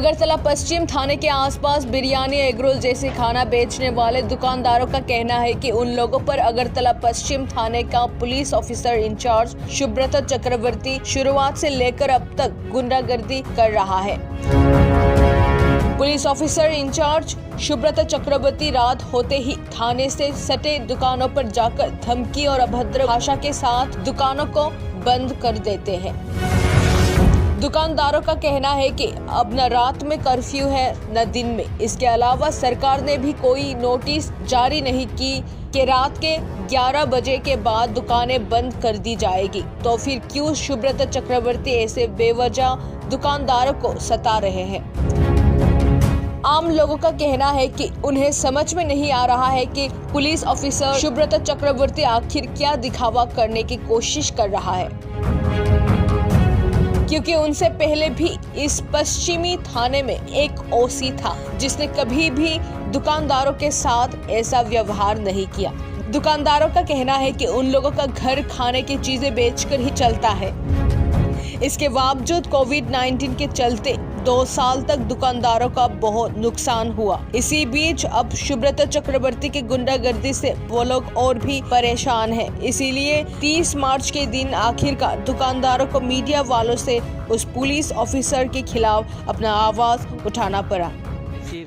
अगरतला पश्चिम थाने के आसपास बिरयानी एगरोल जैसे खाना बेचने वाले दुकानदारों का कहना है कि उन लोगों पर अगरतला पश्चिम थाने का पुलिस ऑफिसर इंचार्ज सुब्रत चक्रवर्ती शुरुआत से लेकर अब तक गुंडागर्दी कर रहा है। पुलिस ऑफिसर इंचार्ज सुब्रत चक्रवर्ती रात होते ही थाने से सटे दुकानों पर जाकर धमकी और अभद्र भाषा के साथ दुकानों को बंद कर देते हैं। दुकानदारों का कहना है कि अब न रात में कर्फ्यू है न दिन में। इसके अलावा सरकार ने भी कोई नोटिस जारी नहीं की कि रात के 11 बजे के बाद दुकानें बंद कर दी जाएगी। तो फिर क्यों सुब्रत चक्रवर्ती ऐसे बेवजह दुकानदारों को सता रहे हैं? आम लोगों का कहना है कि उन्हें समझ में नहीं आ रहा है कि पुलिस ऑफिसर सुब्रत चक्रवर्ती आखिर क्या दिखावा करने की कोशिश कर रहा है, क्योंकि उनसे पहले भी इस पश्चिमी थाने में एक ओसी था जिसने कभी भी दुकानदारों के साथ ऐसा व्यवहार नहीं किया। दुकानदारों का कहना है कि उन लोगों का घर खाने की चीजें बेचकर ही चलता है। इसके बावजूद कोविड-19 के चलते 2 साल तक दुकानदारों का बहुत नुकसान हुआ। इसी बीच अब सुब्रत चक्रवर्ती की गुंडागर्दी से वो लोग और भी परेशान हैं। इसीलिए 30 मार्च के दिन आखिरकार दुकानदारों को मीडिया वालों से उस पुलिस ऑफिसर के खिलाफ अपना आवाज उठाना पड़ा।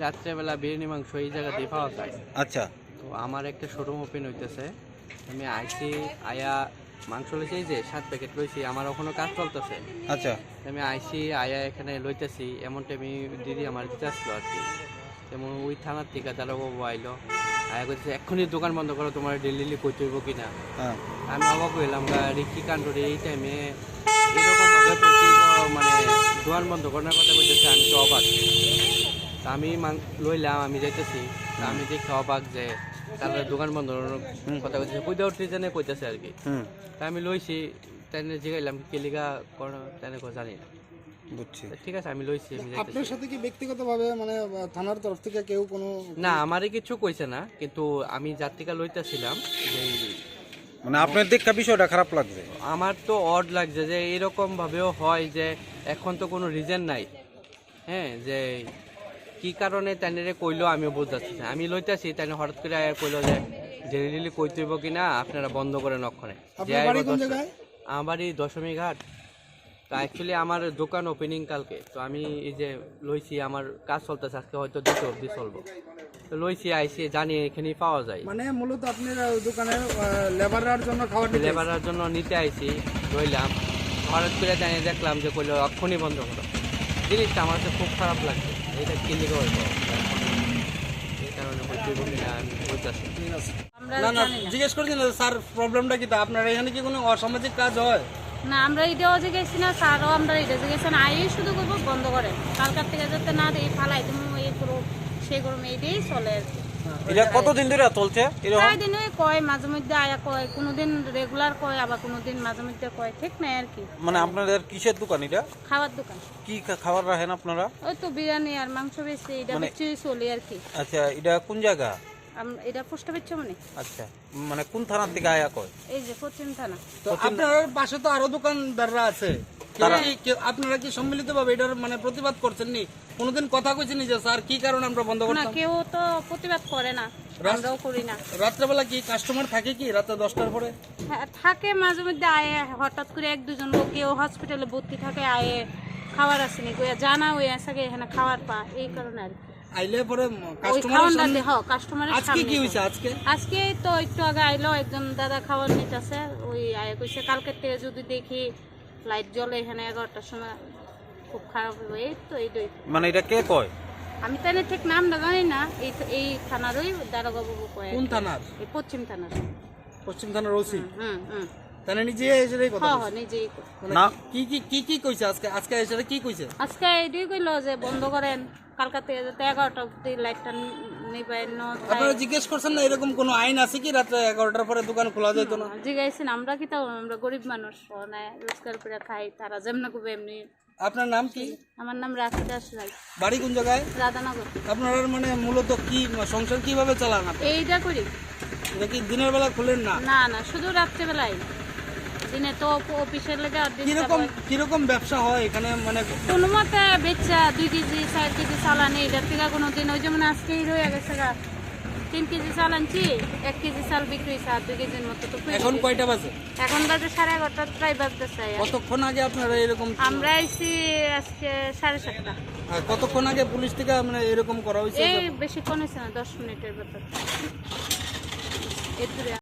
रात्रे बेला बिरियानी मांस এই জায়গাতেই পাওয়া যায়। আচ্ছা, তো আমার একটা শোরুম ওপেন হইতেছে, আমি আইসি আয়া মাংস লইছি, যে 7 প্যাকেট লইছি, আমার ওখানে কাজ চলতেছে। আচ্ছা, আমি আইসি আয়া এখানে লইতেছি, এমন টাইমে দিদি আমার দিতে আসলো আর কি। যেমন ওই থানার থেকে তারা বাবু আইলো, আয়া করতেছে এক্ষুনি দোকান বন্ধ করো, তোমার ডেলি কইতে হইব কিনা। আমি অবাক হইলাম, কি কাণ্ড রে, এই টাইমে এরকমভাবে মানে দোকান বন্ধ করার কথা কইতেছে। আমি তো অবাক, আমি লইলাম, আমি যাইতেছি, আমি দেখি অবাক যে তাহলে দোকান বন্ধ কথা কইতেছে, উইদাউট রিজনে কইতেছে আর কি। তা আমি লইছি, তাই জিগাইলাম কেলিগা তাই জানি না, বুঝছি। ঠিক আছে, আমি লইছি। আপনার সাথে কি ব্যক্তিগতভাবে মানে থানার তরফ থেকে কেউ কোনো না, আমারই কিছু কইছে না, কিন্তু আমি যাত্রীকা লইতেছিলাম যে মানে আপনার দেখা বিষয়টা খারাপ লাগছে। আমার তো অড লাগছে যে এরকম ভাবেও হয় যে এখন তো কোনো রিজন নাই, হ্যাঁ, যে কি কারণে তাইনেরে কইলো আমিও বুঝাচ্ছি না। আমি লইতেছি, তাই হঠাৎ করে কইলো যে ডেলি কইতে হইব কিনা, আপনারা বন্ধ করে নক্ষণে। আমার বাড়ি দশমী ঘাট। তো অ্যাকচুয়ালি আমার দোকান ওপেনিং কালকে, তো আমি এই যে লইছি, আমার কাজ চলতেছে, আজকে হয়তো 2 অবধি চলবো। তো লইছি, আইসি, জানি এখানেই পাওয়া যায়। মানে মূলত আপনার দোকানের লেবারের জন্য লেবারের জন্য নিতে আইসি, লইলাম। হঠাৎ করে জানি দেখলাম যে কইলো এক্ষুনি বন্ধ করো। জিনিসটা আমার কাছে খুব খারাপ লাগছে, এটা কি লিখে হইব, এই কারণে আমি বুঝতেছি। না না, জিজ্ঞেস করছি না স্যার, প্রবলেমটা কি? তা আপনার এখানে কি কোনো অসামাজিক কাজ হয়? না, আমরা এটাও জিজ্ঞেসি না স্যারও, আমরা এটা জিজ্ঞেসি না, আই শুধু করবো বন্ধ করে, কালকার থেকে যাতে না এই ফালাই তুমি এই করো সেই করো, এইটাই চলে আর কি। এটা কতদিন ধরে চলছে? প্রায় দিনই কয়, মাঝে মধ্যে আয়া কয়, কোনোদিন রেগুলার কয়, আবার কোনোদিন মাঝে মধ্যে কয়, ঠিক নাই আর কি। মানে আপনাদের কিসের দোকান এটা? খাবার দোকান। কি খাবার রাখেন আপনারা? ওই তো বিরিয়ানি আর মাংস বেশি, এটা বেশি চলে আর কি। আচ্ছা, এটা কোন জায়গা? এটা পোস্ট বেচছে মানে। আচ্ছা, মানে কোন থানার থেকে আয়া কয়? এই যে পশ্চিম থানা। তো আপনার পাশে তো আরো দোকানদাররা আছে, আপনারা কি সম্মিলিতভাবে এটার মানে প্রতিবাদ করছেন নি? কোনোদিন কথা কইছেন যে স্যার কি কারণে আমরা বন্ধ করতাম? না, কেউ তো প্রতিবাদ করে না, আমরাও করি না। রাত্রেবেলা কি কাস্টমার থাকে কি রাতে 10টার পরে? হ্যাঁ থাকে, মাঝে মধ্যে আয়ে হঠাৎ করে 1-2 লোক কেউ হসপিটালে ভর্তি থাকে, আয়ে খাবার আসেনি জানা ওই আসাকে এখানে খাবার পা, এই কারণে আর কি আইলে পরে কাস্টমার। আজকে কি হইছে? আজকে তো একটু আগে আইলো একজন দাদা খাবার নিতেছে, ওই আয়ে কইছে কালকের থেকে যদি দেখি লাইট জ্বলে এখানে 11টার সময় খুব খারাপ হবে। এই তো এইটাই। মানে এটা কে কয়? আমি তাই ঠিক নামটা জানি না, এই থানারই দারোগা বাবু কয়। কোন থানার? এই পশ্চিম থানার। পশ্চিম থানার ওসি? হুম। তাহলে নিজে এসেই কথা? হ্যাঁ, নিজেই। না, কি কইছে আজকে এসে কি কইছে? আজকে এইটাই কইলো যে বন্ধ করেন, কালকা থেকে যাতে 11টা অবধি লাইটটা নিবেন। আপনারা জিজ্ঞেস করছেন না এরকম কোনো আইন আছে কি রাতে 11টার পরে দোকান খোলা যেত না? জিজ্ঞাসেন, আমরা কি তাও, আমরা গরিব মানুষ, রোজগার করে খাই, তারা যেমন করবে এমনি। আপনার নাম কি? আমার নাম রাখিদা রায়। বাড়ি কোন জায়গায়? রাধানগর। আপনারা মানে মূলত কি সংসার কিভাবে চালান? এইটা করি। এটা কি দিনের বেলা খুলেন না? না, শুধু রাত্রে বেলায়। দিনে তো অফিসের লেগে আর disturb কিরকম হয়। কিরকম ব্যবসা হয় এখানে মানে কোনো মতে বেচা 2 কেজি 4 কেজি চাল আনি এটার থেকে কোনো দিন ওই যেমন আজকে রয়ে গেছে গা 3 কেজি চাল আনছি 1 কেজি চাল বিক্রি হয়েছে আর 2 কেজির মতো তো ফ্রিজে এখন দিছি। কয়টা বাজে? এখন বাজে 11:30 প্রায় বাজতেছে। কতক্ষণ আগে আপনারা এরকম আমরা আইছি আজকে 7:30। আর কতক্ষণ আগে পুলিশ থেকে মানে এরকম করা হয়েছে? এই বেশিক্ষণ হয়েছে না 10 মিনিটের ভেতর। এর দূরে